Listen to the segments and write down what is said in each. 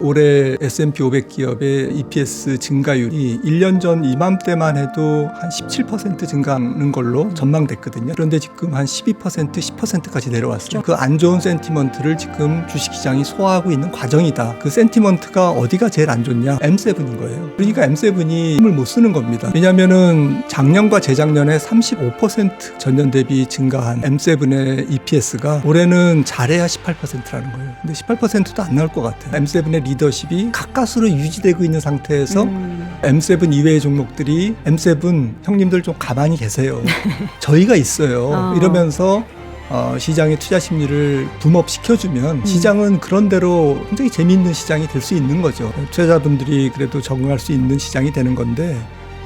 올해 S&P 500 기업의 EPS 증가율이 1년 전 이맘때만 해도 한 17% 증가하는 걸로 전망됐거든요. 그런데 지금 한 12%, 10%까지 내려왔어요. 그 안 좋은 센티먼트를 지금 주식시장이 소화하고 있는 과정이다. 그 센티먼트가 어디가 제일 안 좋냐? M7인 거예요. 그러니까 M7이 힘을 못 쓰는 겁니다. 왜냐하면은 작년과 재작년에 35% 전년 대비 증가한 M7의 EPS가 올해는 잘해야 18%라는 거예요. 근데 18%도 안 나올 것 같아요. M7의 리더십이 가까스로 유지되고 있는 상태에서 M7 이외의 종목들이 M7 형님들 좀 가만히 계세요. 저희가 있어요. 이러면서 시장의 투자 심리를 붐업시켜주면 시장은 그런 대로 굉장히 재미있는 시장이 될 수 있는 거죠. 투자자분들이 그래도 적응할 수 있는 시장이 되는 건데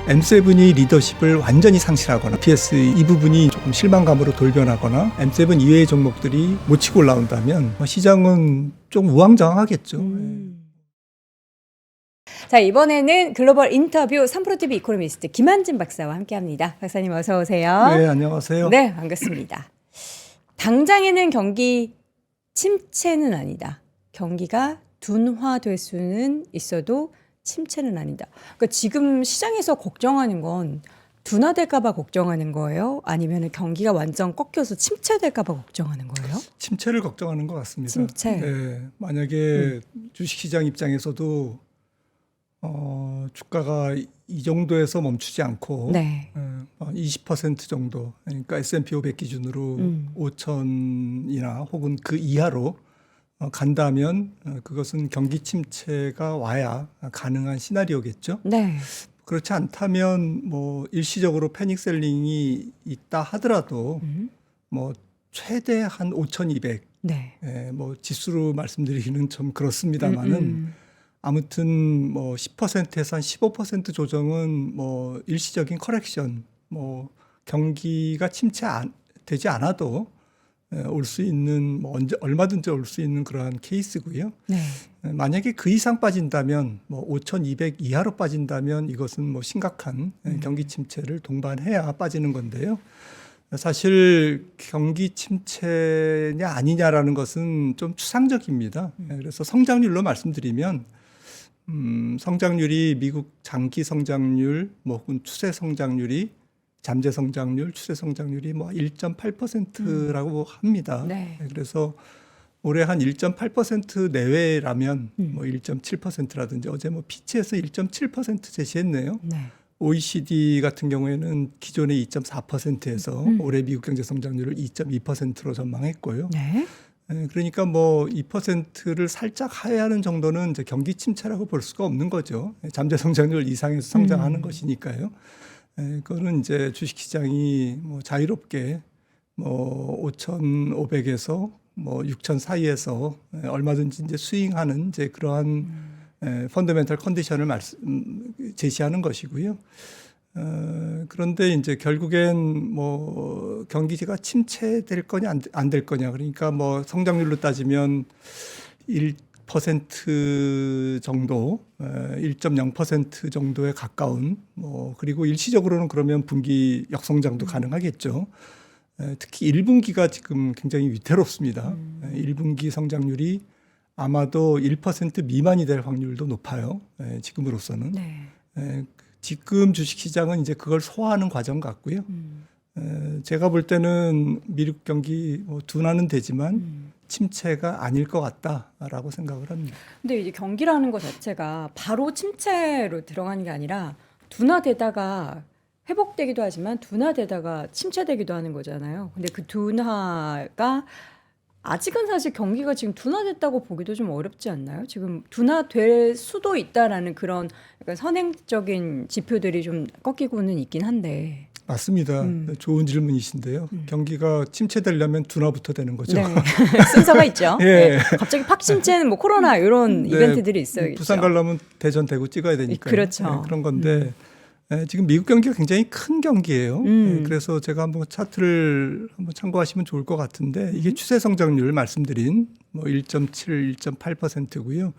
M7이 리더십을 완전히 상실하거나 EPS 이 부분이 조금 실망감으로 돌변하거나 M7 이외의 종목들이 못 치고 올라온다면 시장은 좀 우왕좌왕하겠죠. 자, 이번에는 글로벌 인터뷰 3프로TV 이코노미스트 김한진 박사와 함께합니다. 박사님 어서 오세요. 네, 안녕하세요. 네, 반갑습니다. 당장에는 경기 침체는 아니다. 경기가 둔화될 수는 있어도 침체는 아니다. 그러니까 지금 시장에서 걱정하는 건 둔화될까 봐 걱정하는 거예요? 아니면 경기가 완전 꺾여서 침체될까 봐 걱정하는 거예요? 침체를 걱정하는 것 같습니다. 침체. 네, 만약에 주식시장 입장에서도 주가가 이 정도에서 멈추지 않고 네. 20% 정도, 그러니까 S&P 500 기준으로 5천이나 혹은 그 이하로 간다면 그것은 경기 침체가 와야 가능한 시나리오겠죠. 네. 그렇지 않다면 뭐 일시적으로 패닉 셀링이 있다 하더라도 뭐 최대 한 5,200. 네. 뭐 지수로 말씀드리기는 좀 그렇습니다만은 아무튼 뭐 10%에서 한 15% 조정은 뭐 일시적인 커렉션, 뭐 경기가 되지 않아도 올 수 있는 뭐 얼마든지 올 수 있는 그러한 케이스고요. 네. 만약에 그 이상 빠진다면 뭐 5,200 이하로 빠진다면 이것은 뭐 심각한 경기 침체를 동반해야 빠지는 건데요. 사실 경기 침체냐 아니냐라는 것은 좀 추상적입니다. 그래서 성장률로 말씀드리면 성장률이 미국 장기 성장률, 뭐 혹은 추세 성장률이 잠재 성장률, 추세 성장률이 뭐 1.8%라고 합니다. 네. 그래서 올해 한 1.8% 내외라면 뭐 1.7%라든지 어제 뭐 피치에서 1.7% 제시했네요. 네. OECD 같은 경우에는 기존의 2.4%에서 올해 미국 경제 성장률을 2.2%로 전망했고요. 네. 그러니까 뭐 2%를 살짝 하회하는 정도는 이제 경기 침체라고 볼 수가 없는 거죠. 잠재 성장률 이상에서 성장하는 것이니까요. 그거는 이제 주식시장이 뭐 자유롭게 뭐 5,500에서 뭐 6,000 사이에서 얼마든지 이제 스윙하는 이제 그러한 펀더멘털 컨디션을 제시하는 것이고요. 그런데 이제 결국엔 뭐 경기가 침체될 거냐 안 될 거냐, 그러니까 뭐 성장률로 따지면 1% 정도, 1.0% 정도에 가까운 뭐, 그리고 일시적으로는 그러면 분기 역성장도 가능하겠죠. 특히 1분기가 지금 굉장히 위태롭습니다. 1분기 성장률이 아마도 1% 미만이 될 확률도 높아요. 지금으로서는. 네. 지금 주식시장은 이제 그걸 소화하는 과정 같고요. 제가 볼 때는 미국 경기 뭐 둔화는 되지만 침체가 아닐 것 같다라고 생각을 합니다. 근데 이제 경기라는 것 자체가 바로 침체로 들어가는 게 아니라 둔화되다가 회복되기도 하지만 둔화되다가 침체되기도 하는 거잖아요. 근데 그 둔화가 아직은 사실 경기가 지금 둔화됐다고 보기도 좀 어렵지 않나요? 지금 둔화될 수도 있다라는 그런 약간 선행적인 지표들이 좀 꺾이고는 있긴 한데. 맞습니다. 좋은 질문이신데요. 경기가 침체되려면 둔화부터 되는 거죠. 네. 순서가 있죠. 예. 네. 갑자기 팍 침체는 뭐 코로나 이런 네, 이벤트들이 있어요. 부산 가려면 대전 대구 찍어야 되니까. 그렇죠. 그런 건데 지금 미국 경기가 굉장히 큰 경기예요. 그래서 제가 한번 차트를 한번 참고하시면 좋을 것 같은데 이게 추세 성장률 말씀드린 뭐 1.7, 1.8%고요.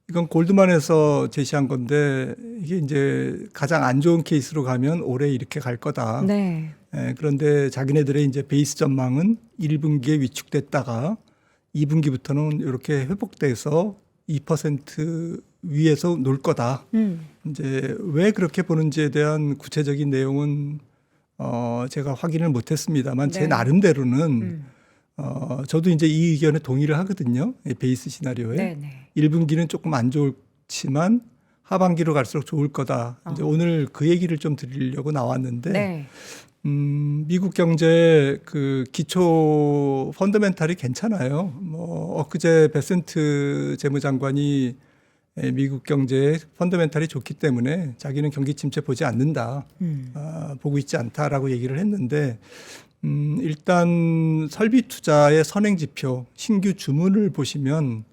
이건 골드만에서 제시한 건데 이게 이제 가장 안 좋은 케이스로 가면 올해 이렇게 갈 거다. 네. 그런데 자기네들의 이제 베이스 전망은 1분기에 위축됐다가 2분기부터는 이렇게 회복돼서 2% 위에서 놀 거다. 이제 왜 그렇게 보는지에 대한 구체적인 내용은 제가 확인을 못했습니다만 제 네. 나름대로는 저도 이제 이 의견에 동의를 하거든요. 이 베이스 시나리오에 네네. 1분기는 조금 안 좋지만 하반기로 갈수록 좋을 거다. 이제 오늘 그 얘기를 좀 드리려고 나왔는데 네. 미국 경제 그 기초 펀더멘탈이 괜찮아요. 뭐 엊그제 베센트 재무장관이 미국 경제의 펀더멘탈이 좋기 때문에 자기는 경기 침체 보지 않는다, 보고 있지 않다라고 얘기를 했는데 일단 설비 투자의 선행 지표 신규 주문을 보시면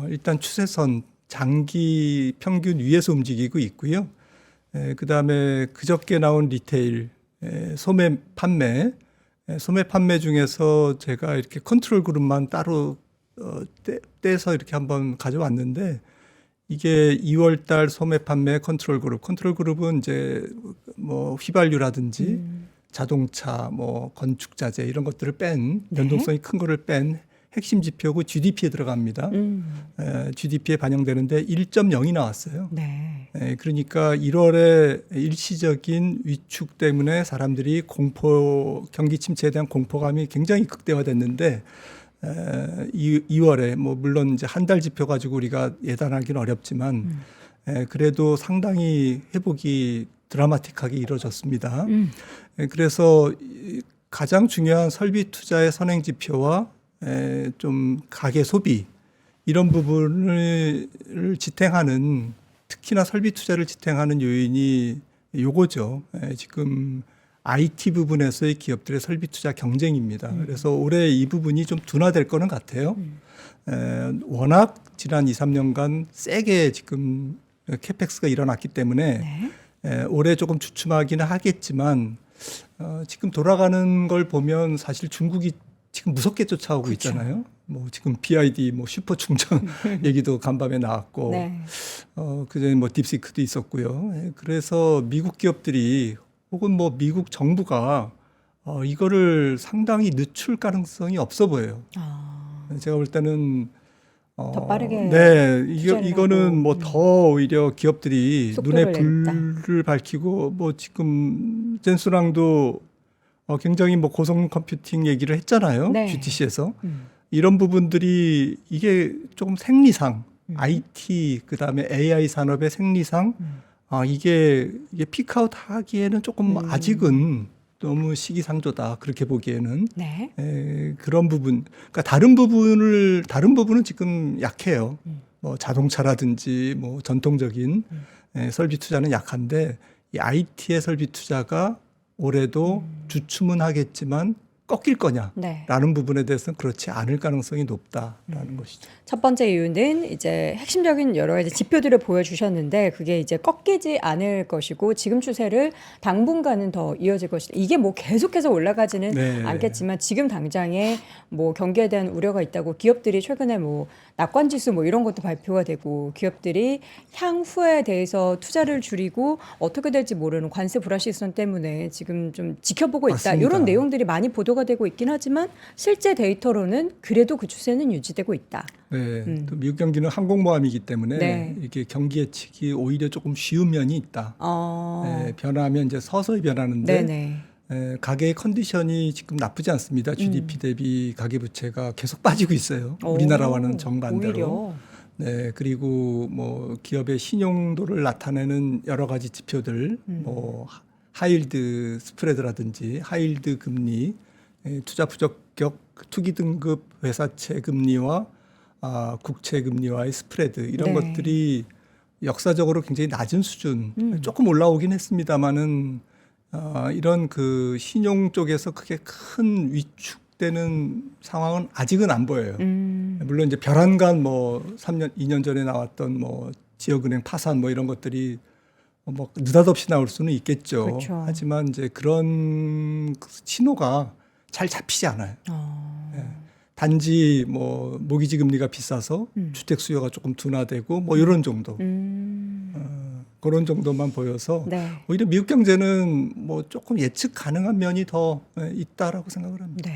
일단 추세선 장기 평균 위에서 움직이고 있고요. 그다음에 그저께 나온 리테일 소매 판매 중에서 제가 이렇게 컨트롤 그룹만 따로 떼서 이렇게 한번 가져왔는데 이게 2월 달 소매 판매 컨트롤 그룹은 이제 뭐 휘발유라든지 자동차, 뭐 건축 자재 이런 것들을 뺀 변동성이 큰 거를 뺀 핵심 지표고 GDP에 들어갑니다. GDP에 반영되는데 1.0이 나왔어요. 네. 그러니까 1월에 일시적인 위축 때문에 사람들이 경기 침체에 대한 공포감이 굉장히 극대화됐는데 2월에 뭐 물론 이제 한 달 지표 가지고 우리가 예단하기는 어렵지만 그래도 상당히 회복이 드라마틱하게 이루어졌습니다. 그래서 가장 중요한 설비 투자의 선행 지표와 좀 가계 소비 이런 부분을 지탱하는 특히나 설비 투자를 지탱하는 요인이 요거죠. 지금 IT 부분에서의 기업들의 설비 투자 경쟁입니다. 그래서 올해 이 부분이 좀 둔화될 거는 같아요. 워낙 지난 2, 3년간 세게 지금 캐펙스가 일어났기 때문에 올해 조금 주춤하기는 하겠지만 지금 돌아가는 걸 보면 사실 중국이 지금 무섭게 쫓아오고 그렇죠. 있잖아요. 뭐 지금 BID 뭐 슈퍼 충전 얘기도 간밤에 나왔고, 그전에 뭐 딥시크도 있었고요. 그래서 미국 기업들이 혹은 뭐 미국 정부가 이거를 상당히 늦출 가능성이 없어 보여요. 제가 볼 때는 더 빠르게 네, 이거는 뭐 더 오히려 기업들이 눈에 내겠다. 불을 밝히고 뭐 지금 젠수랑도 굉장히 뭐 고성 컴퓨팅 얘기를 했잖아요. 네. GTC에서 이런 부분들이 이게 조금 생리상 IT 그다음에 AI 산업의 생리상 이게 피크아웃 하기에는 조금 아직은 너무 시기상조다 그렇게 보기에는 그런 부분 그러니까 다른 부분은 지금 약해요. 뭐 자동차라든지 뭐 전통적인 설비 투자는 약한데 이 IT의 설비 투자가 올해도 주춤은 하겠지만 꺾일 거냐라는 부분에 대해서는 그렇지 않을 가능성이 높다라는 것이죠. 첫 번째 이유는 이제 핵심적인 여러 가지 지표들을 보여주셨는데 그게 이제 꺾이지 않을 것이고 지금 추세를 당분간은 더 이어질 것이다. 이게 뭐 계속해서 올라가지는 않겠지만 지금 당장에 뭐 경기에 대한 우려가 있다고 기업들이 최근에 뭐 낙관지수 뭐 이런 것도 발표가 되고 기업들이 향후에 대해서 투자를 줄이고 어떻게 될지 모르는 관세 불확실성 때문에 지금 좀 지켜보고 있다. 맞습니다. 이런 내용들이 많이 보도가 되고 있긴 하지만 실제 데이터로는 그래도 그 추세는 유지되고 있다. 네, 또 미국 경기는 항공모함이기 때문에 이게 경기 예측이 오히려 조금 쉬운 면이 있다. 변하면 이제 서서히 변하는데 가계의 컨디션이 지금 나쁘지 않습니다. GDP 대비 가계부채가 계속 빠지고 있어요. 우리나라와는 정반대로. 오히려. 네, 그리고 뭐 기업의 신용도를 나타내는 여러 가지 지표들, 뭐 하이힐드 스프레드라든지 하이힐드 금리, 투자 부적격 투기 등급 회사채 금리와 국채 금리와의 스프레드 이런 것들이 역사적으로 굉장히 낮은 수준, 조금 올라오긴 했습니다만은 이런 그 신용 쪽에서 크게 큰 위축되는 상황은 아직은 안 보여요. 물론 이제 별안간 뭐 3년, 2년 전에 나왔던 뭐 지역은행 파산 뭐 이런 것들이 뭐 느닷없이 나올 수는 있겠죠. 그렇죠. 하지만 이제 그런 신호가 잘 잡히지 않아요. 단지 뭐 모기지 금리가 비싸서 주택 수요가 조금 둔화되고 뭐 이런 정도. 그런 정도만 보여서 오히려 미국 경제는 뭐 조금 예측 가능한 면이 더 있다라고 생각을 합니다.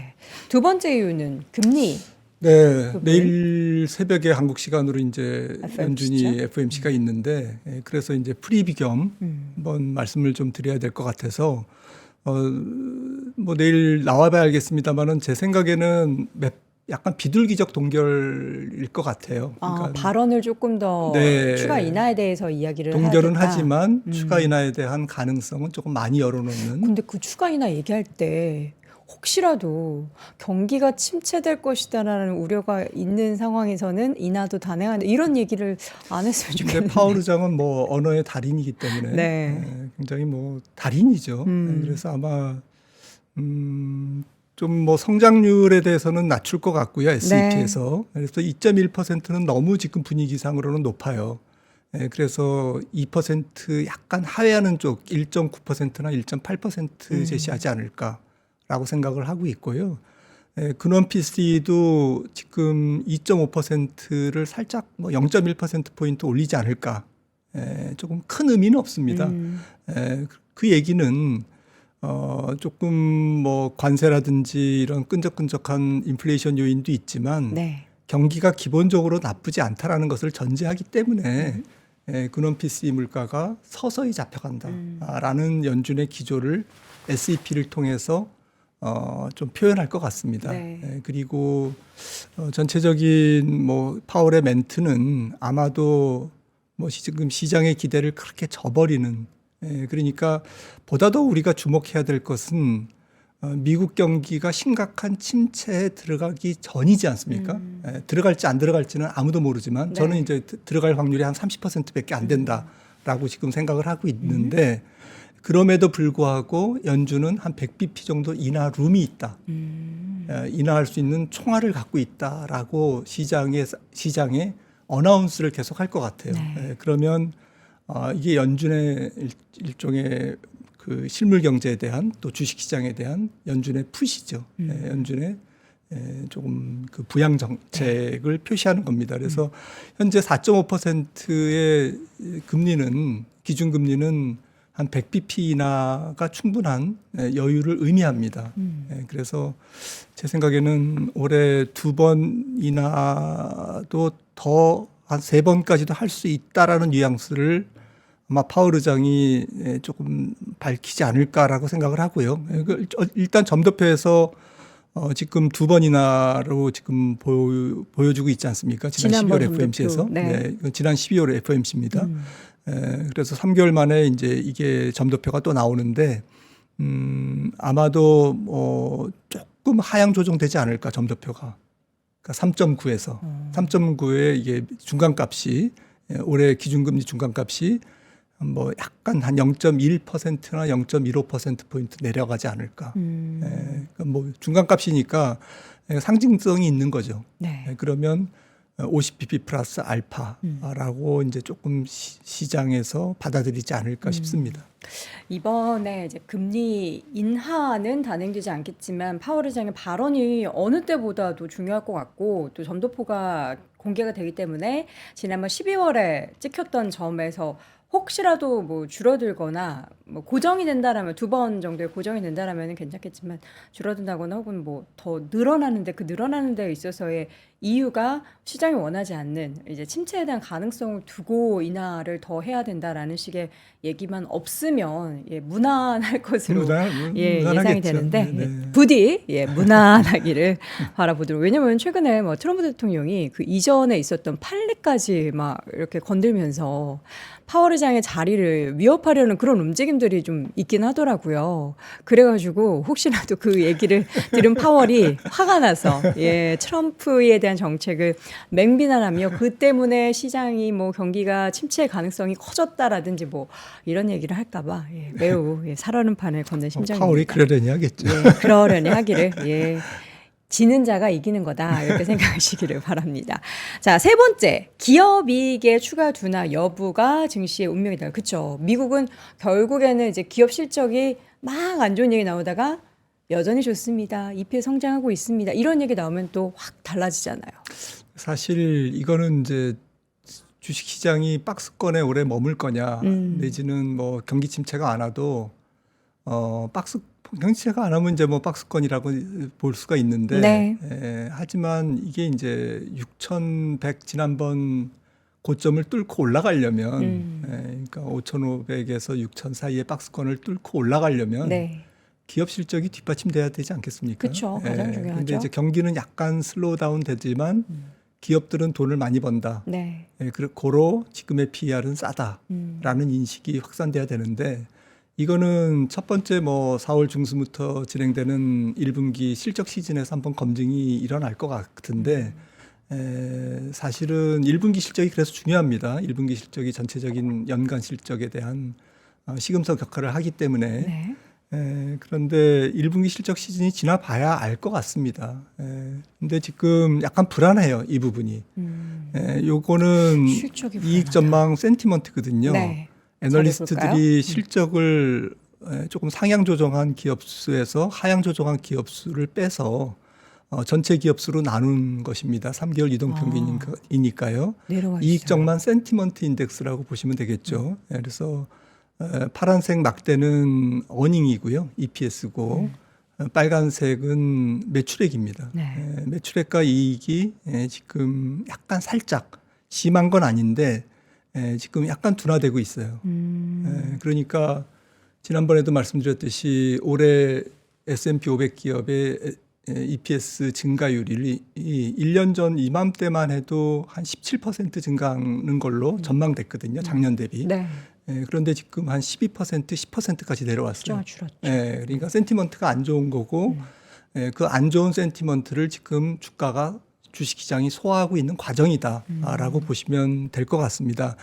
두 번째 이유는 금리. 네, 그분? 내일 새벽에 한국 시간으로 이제 FMC 연준이 죠? FOMC가 있는데 그래서 이제 프리뷰 겸 음. 한번 말씀을 좀 드려야 될 것 같아서 뭐 내일 나와봐야 알겠습니다만은 제 생각에는 약간 비둘기적 동결일 것 같아요. 그러니까 발언을 조금 더 네. 추가 인하에 대해서 이야기를 동결은 해야겠다. 하지만 추가 인하에 대한 가능성은 조금 많이 열어놓는. 근데 그 추가 인하 얘기할 때 혹시라도 경기가 침체될 것이다라는 우려가 있는 상황에서는 인하도 단행한다 이런 얘기를 안 했으면 근데 좋겠는데. 파월 의장은 뭐 언어의 달인이기 때문에 네. 굉장히 뭐 달인이죠. 그래서 아마 좀 뭐 성장률에 대해서는 낮출 것 같고요. S&P에서. 그래서 2.1%는 너무 지금 분위기상으로는 높아요. 그래서 2% 약간 하회하는 쪽 1.9%나 1.8% 제시하지 않을까라고 생각을 하고 있고요. 근원 PC도 지금 2.5%를 살짝 뭐 0.1%포인트 올리지 않을까. 조금 큰 의미는 없습니다. 그 얘기는 조금 뭐 관세라든지 이런 끈적끈적한 인플레이션 요인도 있지만 네. 경기가 기본적으로 나쁘지 않다라는 것을 전제하기 때문에 근원 PCE 물가가 서서히 잡혀간다라는 연준의 기조를 S&P를 통해서 좀 표현할 것 같습니다. 네. 그리고 전체적인 뭐 파월의 멘트는 아마도 뭐 지금 시장의 기대를 그렇게 저버리는 그러니까 보다 더 우리가 주목해야 될 것은 미국 경기가 심각한 침체에 들어가기 전이지 않습니까? 들어갈지 안 들어갈지는 아무도 모르지만 네. 저는 이제 들어갈 확률이 한 30%밖에 안 된다라고 지금 생각을 하고 있는데 그럼에도 불구하고 연준은 한 100bp 정도 인하 룸이 있다. 인하할 수 있는 총알을 갖고 있다라고 시장에 어나운스를 계속 할 것 같아요. 네. 그러면 이게 연준의 일종의 그 실물 경제에 대한 또 주식 시장에 대한 연준의 푸시죠. 연준의 조금 그 부양 정책을 표시하는 겁니다. 그래서 현재 4.5%의 금리는 기준 금리는 한 100bp 인하가 충분한 여유를 의미합니다. 그래서 제 생각에는 올해 2번 인하도 더 한 3번까지도 할 수 있다라는 뉘앙스를 아마 파월 의장이 조금 밝히지 않을까라고 생각을 하고요. 일단 점도표에서 지금 2번 인하로 지금 보여주고 있지 않습니까? 지난 12월 FOMC에서. 네. 지난 12월 FOMC입니다. 그래서 3개월 만에 이제 이게 점도표가 또 나오는데 아마도 조금 하향 조정되지 않을까 점도표가. 그러니까 3.9에서 3.9의 이게 중간값이 올해 기준금리 중간값이 뭐 약간 한 0.1%나 0.15%포인트 내려가지 않을까. 그러니까 뭐 중간값이니까 상징성이 있는 거죠. 네. 그러면 50bp 플러스 알파라고 이제 조금 시장에서 받아들이지 않을까 싶습니다. 이번에 이제 금리 인하는 단행되지 않겠지만 파월 의장의 발언이 어느 때보다도 중요할 것 같고 또 점도표가 공개가 되기 때문에 지난번 12월에 찍혔던 점에서 혹시라도 뭐 줄어들거나 뭐 고정이 된다라면 2번 정도의 고정이 된다라면 괜찮겠지만 줄어든다거나 혹은 뭐 더 늘어나는데 그 늘어나는 데 있어서의 이유가 시장이 원하지 않는 이제 침체에 대한 가능성을 두고 인하를 더 해야 된다라는 식의 얘기만 없으면 무난할 것으로 예상이 무난하겠죠. 되는데 네. 부디 무난하기를 바라보도록. 왜냐면 최근에 뭐 트럼프 대통령이 그 이전에 있었던 판례까지 막 이렇게 건들면서 파월 의장의 자리를 위협하려는 그런 움직임들이 좀 있긴 하더라고요. 그래가지고 혹시라도 그 얘기를 들은 파월이 화가 나서 트럼프에 대한 정책을 맹비난하며 그 때문에 시장이 뭐 경기가 침체의 가능성이 커졌다라든지 뭐 이런 얘기를 할까봐 매우 살아는 판을 걷는 심정입니다. 파월이 그러려니 하겠죠. 그러려니 하기를 지는 자가 이기는 거다 이렇게 생각하시기를 바랍니다. 자, 세 번째 기업 이익의 추가 둔화 여부가 증시의 운명이다. 그렇죠. 미국은 결국에는 이제 기업 실적이 막 안 좋은 얘기 나오다가 여전히 좋습니다. EPS 성장하고 있습니다. 이런 얘기 나오면 또 확 달라지잖아요. 사실 이거는 이제 주식 시장이 박스권에 오래 머물 거냐 내지는 뭐 경기 침체가 안 와도 경제가 안 하면 이제 뭐 박스권이라고 볼 수가 있는데, 네. 하지만 이게 이제 6,100 지난번 고점을 뚫고 올라가려면, 그러니까 5,500에서 6,000 사이의 박스권을 뚫고 올라가려면 네. 기업 실적이 뒷받침돼야 되지 않겠습니까? 그쵸. 가장 중요하죠. 근데 이제 경기는 약간 슬로우 다운 되지만 기업들은 돈을 많이 번다. 네. 고로 지금의 PER은 싸다라는 인식이 확산돼야 되는데, 이거는 첫 번째 뭐 4월 중순부터 진행되는 1분기 실적 시즌에서 한번 검증이 일어날 것 같은데, 사실은 1분기 실적이 그래서 중요합니다. 1분기 실적이 전체적인 연간 실적에 대한 시금석 역할을 하기 때문에. 네. 그런데 1분기 실적 시즌이 지나봐야 알 것 같습니다. 근데 지금 약간 불안해요, 이 부분이. 요거는 실적이 이익 불안하다. 전망 센티먼트거든요. 네. 애널리스트들이 실적을 조금 상향 조정한 기업 수에서 하향 조정한 기업 수를 빼서 전체 기업 수로 나눈 것입니다. 3개월 이동 평균이니까요. 내려와 이익 있어요. 전망 센티먼트 인덱스라고 보시면 되겠죠. 그래서 파란색 막대는 어닝이고요, EPS고 빨간색은 매출액입니다. 네. 매출액과 이익이 지금 약간 살짝 심한 건 아닌데 지금 약간 둔화되고 있어요. 그러니까 지난번에도 말씀드렸듯이 올해 S&P 500 기업의 EPS 증가율이 1년 전 이맘때만 해도 한 17% 증가하는 걸로 전망됐거든요, 작년 대비. 네. 그런데 지금 한 12%, 10%까지 내려왔어요. 줄었죠. 그러니까 센티먼트가 안 좋은 거고, 그 안 좋은 센티먼트를 지금 주가가 주식시장이 소화하고 있는 과정이다라고 보시면 될 것 같습니다.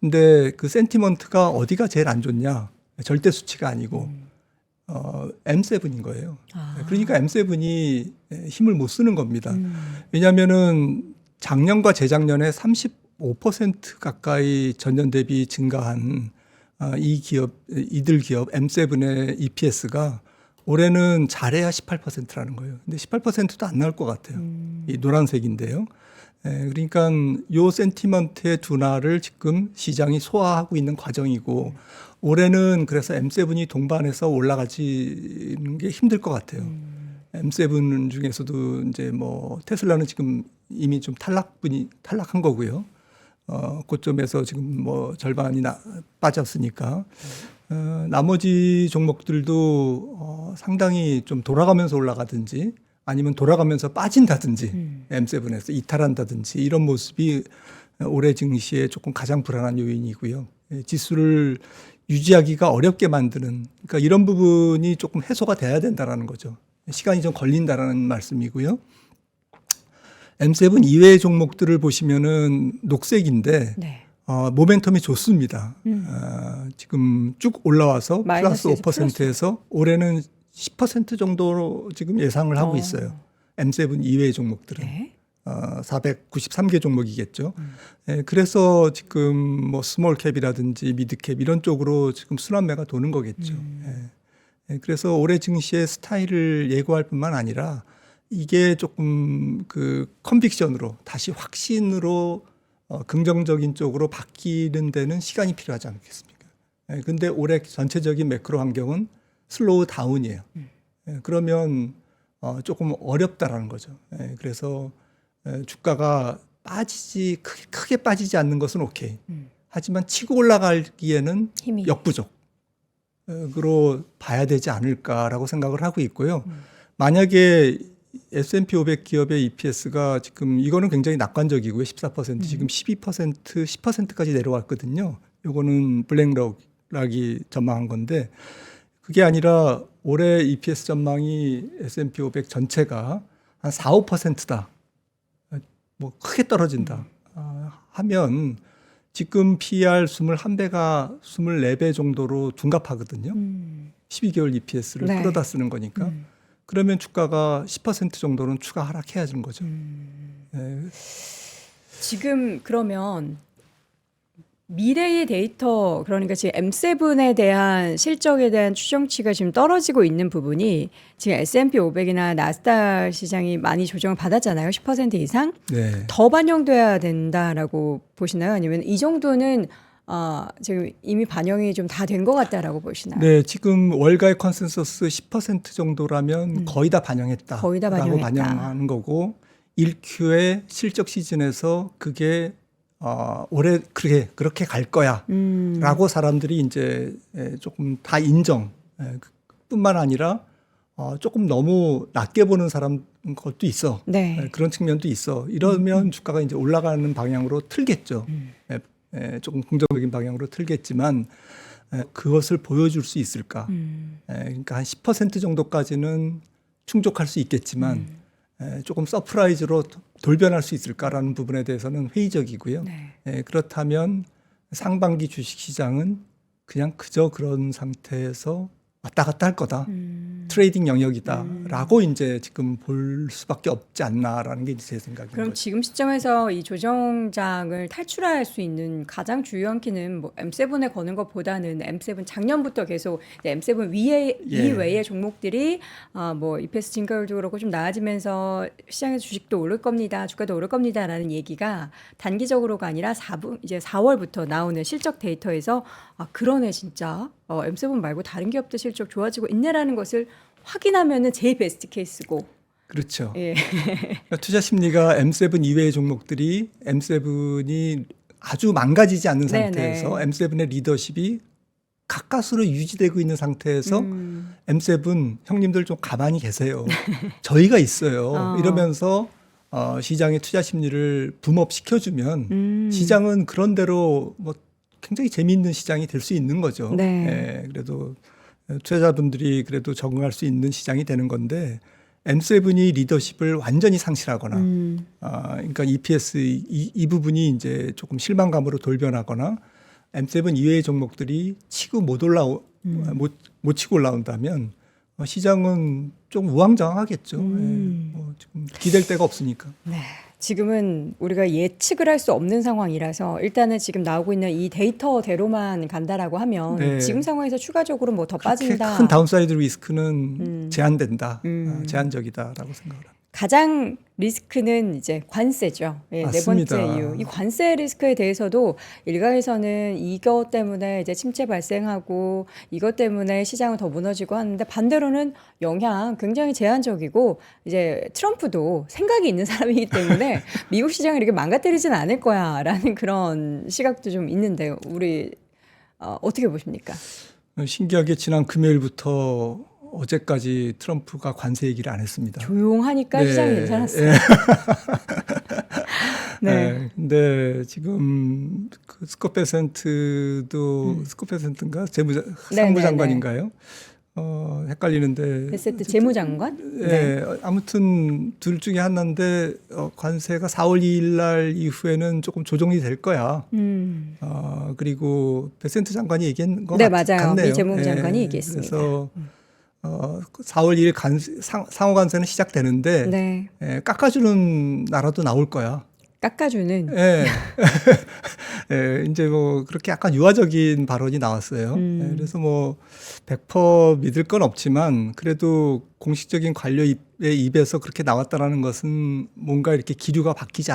근데 그 센티먼트가 어디가 제일 안 좋냐? 절대 수치가 아니고 M7인 거예요. 그러니까 M7이 힘을 못 쓰는 겁니다. 왜냐하면은 작년과 재작년에 35% 가까이 전년 대비 증가한 이들 기업 M7의 EPS가 올해는 잘해야 18%라는 거예요. 근데 18%도 안 나올 것 같아요. 이 노란색인데요. 그러니까 요 센티먼트의 둔화를 지금 시장이 소화하고 있는 과정이고, 올해는 그래서 M7이 동반해서 올라가지는 게 힘들 것 같아요. M7 중에서도 이제 뭐 테슬라는 지금 이미 좀 탈락한 거고요. 고점에서 지금 뭐 절반이 빠졌으니까. 나머지 종목들도 상당히 좀 돌아가면서 올라가든지 아니면 돌아가면서 빠진다든지 M7에서 이탈한다든지 이런 모습이 올해 증시에 조금 가장 불안한 요인이고요. 지수를 유지하기가 어렵게 만드는, 그러니까 이런 부분이 조금 해소가 돼야 된다라는 거죠. 시간이 좀 걸린다라는 말씀이고요. M7 이외의 종목들을 보시면은 녹색인데 네. 모멘텀이 좋습니다. 지금 쭉 올라와서 플러스 5%에서 올해는 10% 정도로 지금 예상을 하고 있어요. M7 이외의 종목들은. 네. 493개 종목이겠죠. 그래서 지금 뭐 스몰캡이라든지 미드캡 이런 쪽으로 지금 순환매가 도는 거겠죠. 그래서 올해 증시의 스타일을 예고할 뿐만 아니라 이게 조금 그 컨빅션으로 다시 확신으로 긍정적인 쪽으로 바뀌는 데는 시간이 필요하지 않겠습니까? 근데 올해 전체적인 매크로 환경은 슬로우 다운이에요. 그러면 조금 어렵다라는 거죠. 그래서 주가가 크게 빠지지 않는 것은 오케이. 하지만 치고 올라가기에는 힘이. 역부족으로 봐야 되지 않을까라고 생각을 하고 있고요. 만약에 S&P 500 기업의 EPS가 지금 이거는 굉장히 낙관적이고요. 14% 지금 12%, 10%까지 내려왔거든요. 이거는 블랙락이 전망한 건데, 그게 아니라 올해 EPS 전망이 S&P 500 전체가 한 4, 5%다. 뭐 크게 떨어진다 하면 지금 PER 21배가 24배 정도로 둔갑하거든요. 12개월 EPS를 네. 끌어다 쓰는 거니까. 그러면 주가가 10% 정도는 추가 하락해야 하는 거죠. 지금 그러면 미래의 데이터, 그러니까 지금 M7에 대한 실적에 대한 추정치가 지금 떨어지고 있는 부분이 지금 S&P 500이나 나스닥 시장이 많이 조정을 받았잖아요. 10% 이상. 네. 더 반영돼야 된다라고 보시나요? 아니면 이 정도는 지금 이미 반영이 좀 다 된 것 같다라고 보시나요? 네, 지금 월가의 컨센서스 10% 정도라면 거의 다 반영했다라고 거의 다 반영했다. 반영하는 거고 1Q의 실적 시즌에서 그게 올해 그렇게 갈 거야라고 사람들이 이제 조금 다 인정. 뿐만 아니라 조금 너무 낮게 보는 사람 것도 있어. 네. 그런 측면도 있어. 이러면 주가가 이제 올라가는 방향으로 틀겠죠. 조금 긍정적인 방향으로 틀겠지만 그것을 보여줄 수 있을까? 그러니까 한 10% 정도까지는 충족할 수 있겠지만 조금 서프라이즈로 돌변할 수 있을까라는 부분에 대해서는 회의적이고요. 네. 그렇다면 상반기 주식시장은 그냥 그저 그런 상태에서 왔다 갔다 할 거다. 트레이딩 영역이다라고 이제 지금 볼 수밖에 없지 않나라는 게 제 생각입니다. 그럼 지금 시점에서 이 조정장을 탈출할 수 있는 가장 주요한 키는 뭐 M7에 거는 것보다는 M7 작년부터 계속 M7 이외의 종목들이 뭐 EPS 증가율도 그렇고 좀 나아지면서 시장에서 주식도 오를 겁니다, 주가도 오를 겁니다라는 얘기가 단기적으로가 아니라 이제 4월부터 나오는 실적 데이터에서 그러네 진짜 M7 말고 다른 기업도 실적 좋아지고 있네라는 것을 확인하면은 제일 베스트 케이스고. 그렇죠. 예. 투자 심리가 M7 이외의 종목들이 M7이 아주 망가지지 않는 상태에서 M7의 리더십이 가까스로 유지되고 있는 상태에서 M7 형님들 좀 가만히 계세요. 저희가 있어요. 이러면서 시장의 투자 심리를 붐업시켜주면 시장은 그런 대로 뭐 굉장히 재미있는 시장이 될 수 있는 거죠. 네. 그래도 투자자분들이 그래도 적응할 수 있는 시장이 되는 건데 M7이 리더십을 완전히 상실하거나 그러니까 EPS 이 부분이 이제 조금 실망감으로 돌변하거나 M7 이외의 종목들이 치고 못 치고 올라온다면 시장은 좀 우왕좌왕하겠죠. 뭐 지금 기댈 데가 없으니까. 네. 지금은 우리가 예측을 할 수 없는 상황이라서 일단은 지금 나오고 있는 이 데이터대로만 간다라고 하면 네. 지금 상황에서 추가적으로 뭐 더 그렇게 빠진다. 큰 다운사이드 리스크는 제한된다. 제한적이다라고 생각을 합니다. 가장 리스크는 이제 관세죠. 네 맞습니다. 번째 이유. 이 관세 리스크에 대해서도 일각에서는 이것 때문에 이제 침체 발생하고 이것 때문에 시장은 더 무너지고 하는데 반대로는 영향 굉장히 제한적이고 이제 트럼프도 생각이 있는 사람이기 때문에 미국 시장을 이렇게 망가뜨리진 않을 거야라는 그런 시각도 좀 있는데요. 우리 어떻게 보십니까? 신기하게 지난 금요일부터 어제까지 트럼프가 관세 얘기를 안 했습니다. 조용하니까 시장이 괜찮았어요. 네. 근데 지금 그 스콧 베센트도 스콧 베센트인가 상무장관인가요? 헷갈리는데. 베세트 재무장관? 네. 아무튼 둘 중에 하나인데 관세가 4월 2일 날 이후에는 조금 조정이 될 거야. 그리고 베센트 장관이 얘기한 것 맞아요. 같네요. 미 재무부 장관이 얘기했습니다. 그래서 4월 2일 상호 관세는 시작되는데 네. 깎아주는 나라도 나올 거야. 깎아주는. 이제 뭐 그렇게 약간 유화적인 발언이 나왔어요. 그래서 뭐 100% 믿을 건 없지만 그래도 공식적인 관료의 입에서 그렇게 나왔다라는 것은 뭔가 이렇게 기류가 바뀌고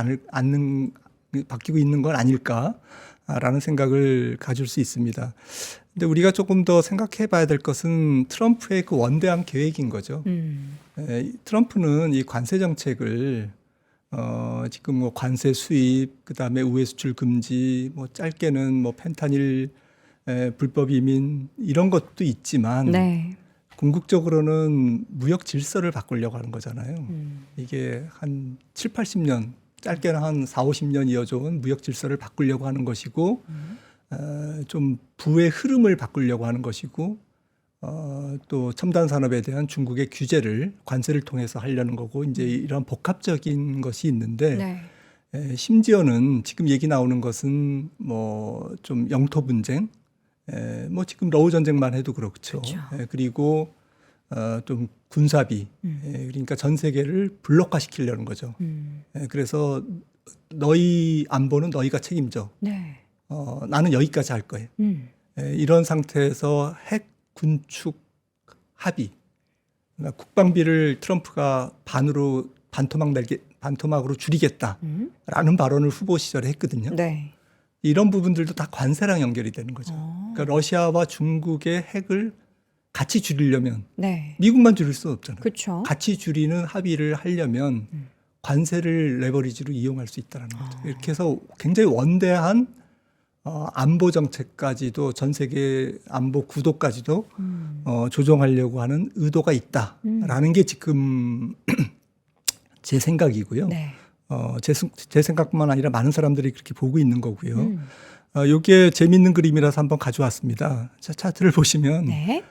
있는 건 아닐까라는 생각을 가질 수 있습니다. 근데 우리가 조금 더 생각해 봐야 될 것은 트럼프의 그 원대한 계획인 거죠. 트럼프는 이 관세 정책을 지금 뭐 관세 수입, 그다음에 우회 수출 금지, 뭐 짧게는 뭐 펜타닐 불법 이민 이런 것도 있지만 네. 궁극적으로는 무역 질서를 바꾸려고 하는 거잖아요. 이게 한 7, 80년, 짧게는 한 4, 50년 이어져온 무역 질서를 바꾸려고 하는 것이고 좀 부의 흐름을 바꾸려고 하는 것이고 또 첨단 산업에 대한 중국의 규제를 관세를 통해서 하려는 거고 이제 이런 복합적인 것이 있는데 심지어는 지금 얘기 나오는 것은 뭐 좀 영토 분쟁, 뭐 지금 러우 전쟁만 해도 그렇죠. 그리고 좀 군사비, 그러니까 전 세계를 블록화시키려는 거죠. 그래서 너희 안보는 너희가 책임져. 나는 여기까지 할 거예요. 이런 상태에서 핵 군축 합의, 그러니까 국방비를 트럼프가 반토막으로 줄이겠다라는 발언을 후보 시절에 했거든요. 이런 부분들도 다 관세랑 연결이 되는 거죠. 그러니까 러시아와 중국의 핵을 같이 줄이려면 네. 미국만 줄일 수는 없잖아요. 그렇죠. 같이 줄이는 합의를 하려면 관세를 레버리지로 이용할 수 있다는 거죠. 이렇게 해서 굉장히 원대한 안보 정책까지도 전 세계 안보 구도까지도 조정하려고 하는 의도가 있다라는 게 지금 제 생각이고요. 네. 제 생각뿐만 아니라 많은 사람들이 그렇게 보고 있는 거고요. 이게 재미있는 그림이라서 한번 가져왔습니다. 자, 차트를 보시면 네.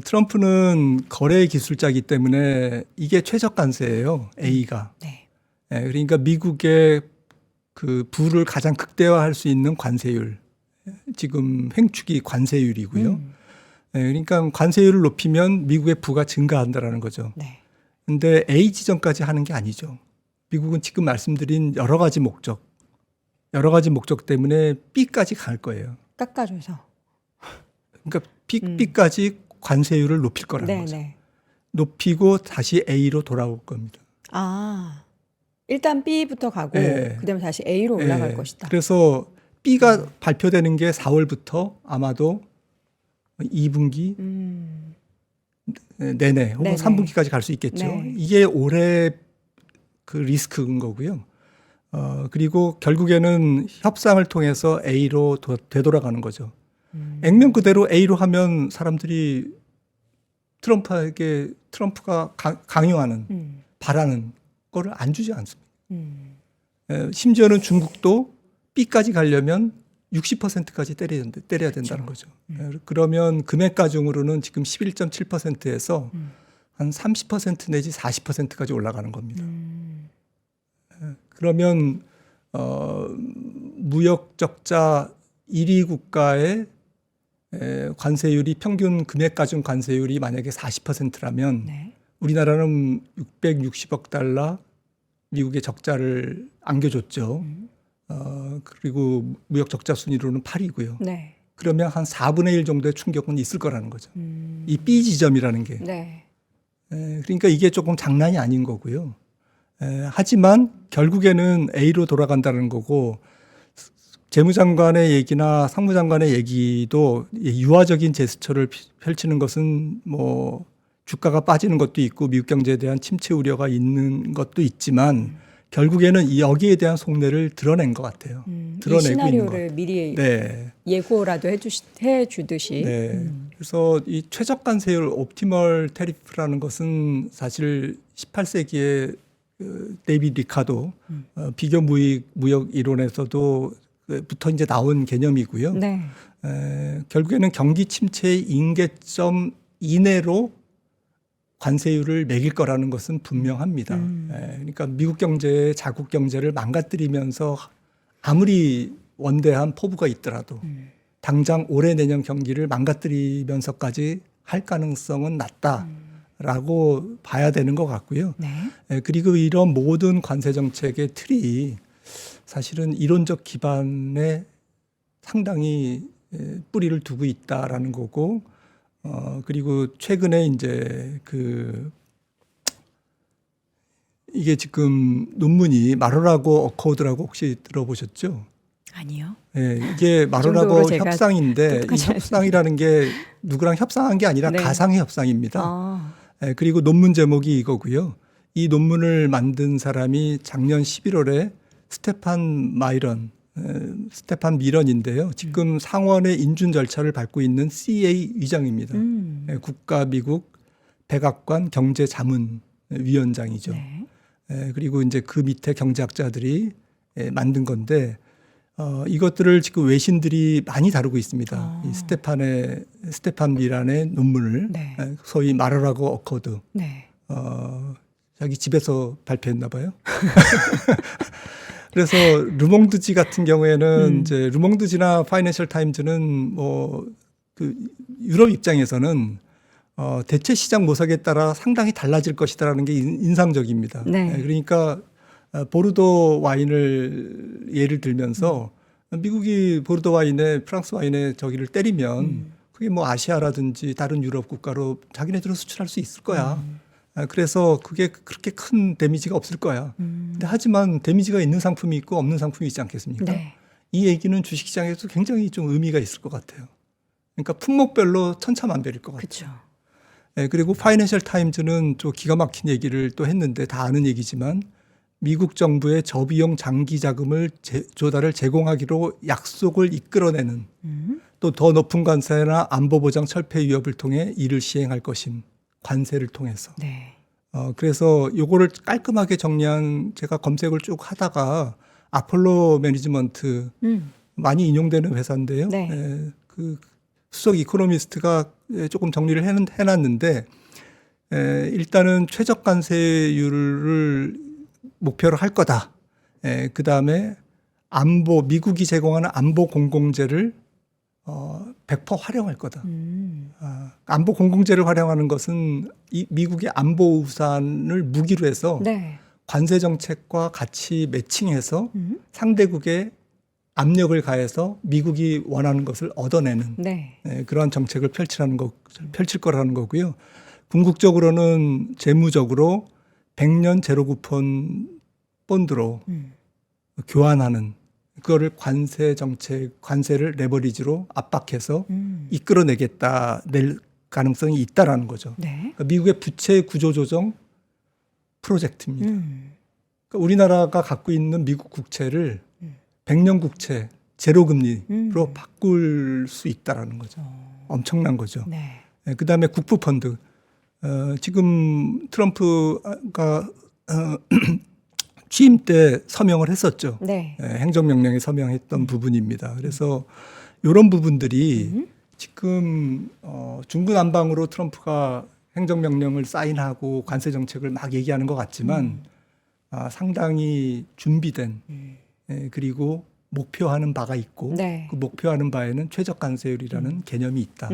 트럼프는 거래 기술자이기 때문에 이게 최적 관세예요. A가. 네. 그러니까 미국의 그 부를 가장 극대화할 수 있는 관세율. 지금 횡축이 관세율이고요. 그러니까 관세율을 높이면 미국의 부가 증가한다라는 거죠. 네. 근데 A 지점까지 하는 게 아니죠. 미국은 지금 말씀드린 여러 가지 목적 때문에 B까지 갈 거예요. 깎아줘서. 그러니까 B까지 관세율을 높일 거라는 네, 거죠. 네. 높이고 다시 A로 돌아올 겁니다. 아, 일단 B부터 가고 네. 그다음에 다시 A로 올라갈 네. 것이다. 그래서 B가 발표되는 게 4월부터 아마도 2분기 내내 혹은 네네. 3분기까지 갈 수 있겠죠. 네. 이게 올해 그 리스크인 거고요. 그리고 결국에는 협상을 통해서 A로 되돌아가는 거죠. 액면 그대로 A로 하면 사람들이 트럼프가 강요하는 바라는 거를 안 주지 않습니다. 심지어는 중국도 B까지 가려면 60%까지 때려야 된다는 거죠. 그러면 금액 가중으로는 지금 11.7%에서 한 30% 내지 40%까지 올라가는 겁니다. 그러면 무역 적자 1위 국가의 관세율이 평균 금액 가중 관세율이 만약에 40%라면 네. 우리나라는 660억 달러 미국의 적자를 안겨줬죠. 그리고 무역 적자 순위로는 8위고요. 네. 그러면 한 4분의 1 정도의 충격은 있을 거라는 거죠. 이 B 지점이라는 게. 네. 그러니까 이게 조금 장난이 아닌 거고요. 하지만 결국에는 A로 돌아간다는 거고 재무장관의 얘기나 상무장관의 얘기도 유화적인 제스처를 펼치는 것은 뭐 주가가 빠지는 것도 있고 미국 경제에 대한 침체 우려가 있는 것도 있지만 결국에는 여기에 대한 속내를 드러낸 것 같아요. 이 드러내고 있는 것 시나리오를 같아요. 미리 네. 예고라도 해주듯이. 네. 그래서 이 최적 관세율 옵티멀 테리프라는 것은 사실 18세기에 데이비드 리카도 비교 무역 이론에서도 부터 이제 나온 개념이고요. 네. 결국에는 경기 침체의 임계점 이내로 관세율을 매길 거라는 것은 분명합니다. 그러니까 미국 경제의 자국 경제를 망가뜨리면서 아무리 원대한 포부가 있더라도 당장 올해 내년 경기를 망가뜨리면서까지 할 가능성은 낮다라고 봐야 되는 것 같고요. 네. 그리고 이런 모든 관세 정책의 틀이 사실은 이론적 기반에 상당히 뿌리를 두고 있다라는 거고, 그리고 최근에 이제 이게 지금 논문이 마로라고 어코드라고 혹시 들어보셨죠? 아니요. 네, 이게 마로라고 정도로 제가 협상인데 이 똑똑하지 협상이라는 게 누구랑 협상한 게 아니라 네. 가상의 협상입니다. 아, 그리고 논문 제목이 이거고요. 이 논문을 만든 사람이 작년 11월에 스테판 미런인데요. 지금 상원의 인준 절차를 밟고 있는 CA 위장입니다. 국가 미국 백악관 경제자문위원장이죠. 네. 그리고 이제 그 밑에 경제학자들이 만든 건데 이것들을 지금 외신들이 많이 다루고 있습니다. 이 스테판 미란의 논문을 네. 소위 마로라고 어코드. 네. 자기 집에서 발표했나 봐요. 그래서 르몽드지 같은 경우에는 이제 르몽드지나 파이낸셜 타임즈는 뭐 그 유럽 입장에서는 대체 시장 모색에 따라 상당히 달라질 것이다라는 게 인상적입니다. 네. 그러니까 보르도 와인을 예를 들면서 미국이 보르도 와인에 프랑스 와인에 저기를 때리면 그게 뭐 아시아라든지 다른 유럽 국가로 자기네들은 수출할 수 있을 거야. 그래서 그게 그렇게 큰 데미지가 없을 거야. 근데 하지만 데미지가 있는 상품이 있고 없는 상품이 있지 않겠습니까? 네. 이 얘기는 주식시장에서 굉장히 좀 의미가 있을 것 같아요. 그러니까 품목별로 천차만별일 것 같아요. 그렇죠. 네, 그리고 파이낸셜 타임즈는 또 기가 막힌 얘기를 또 했는데 다 아는 얘기지만 미국 정부의 저비용 장기 자금을 조달을 제공하기로 약속을 이끌어내는 또 더 높은 관세나 안보 보장 철폐 위협을 통해 이를 시행할 것임. 관세를 통해서. 네. 그래서 요거를 깔끔하게 정리한 제가 검색을 쭉 하다가 아폴로 매니지먼트 많이 인용되는 회사인데요. 네. 그 수석 이코노미스트가 조금 정리를 해놨는데 일단은 최저 관세율을 목표로 할 거다. 그 다음에 미국이 제공하는 안보 공공재를 100% 활용할 거다. 안보 공공재를 활용하는 것은 미국의 안보 우산을 무기로 해서 네. 관세 정책과 같이 매칭해서 상대국에 압력을 가해서 미국이 원하는 것을 얻어내는 네. 그러한 정책을 펼칠 거라는 거고요. 궁극적으로는 재무적으로 100년 제로 쿠폰 본드로 교환하는 그거를 관세를 레버리지로 압박해서 이끌어내겠다 낼 가능성이 있다라는 거죠. 네. 그러니까 미국의 부채 구조 조정 프로젝트입니다. 그러니까 우리나라가 갖고 있는 미국 국채를 100년 국채 제로 금리로 바꿀 수 있다라는 거죠. 엄청난 거죠. 네. 그다음에 국부 펀드. 지금 트럼프가 취임 때 서명을 했었죠. 네. 행정명령에 서명했던 부분입니다. 그래서 이런 부분들이 지금 중구난방으로 트럼프가 행정명령을 사인하고 관세 정책을 막 얘기하는 것 같지만 상당히 준비된 그리고 목표하는 바가 있고 네. 그 목표하는 바에는 최저 관세율이라는 개념이 있다.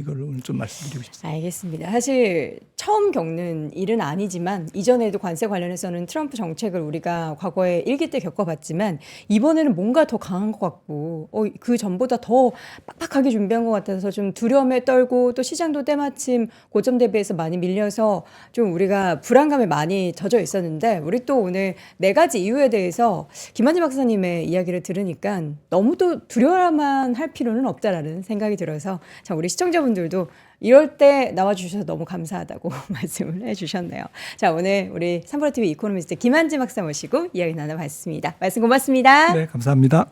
이걸 오늘 좀 말씀드리고 싶습니다. 알겠습니다. 사실 처음 겪는 일은 아니지만 이전에도 관세 관련해서는 트럼프 정책을 우리가 과거에 일기 때 겪어봤지만 이번에는 뭔가 더 강한 것 같고 그 전보다 더 빡빡하게 준비한 것 같아서 좀 두려움에 떨고 또 시장도 때마침 고점 대비해서 많이 밀려서 좀 우리가 불안감에 많이 젖어 있었는데 우리 또 오늘 4가지 이유에 대해서 김한지 박사님의 이야기를 들으니까 너무도 두려워만 할 필요는 없다라는 생각이 들어서 참 우리 시청자분들도 이럴 때 나와주셔서 너무 감사하다고 말씀을 해주셨네요. 자, 오늘 우리 삼보라 TV 이코노미스트 김한지 박사 모시고 이야기 나눠봤습니다. 말씀 고맙습니다. 네, 감사합니다.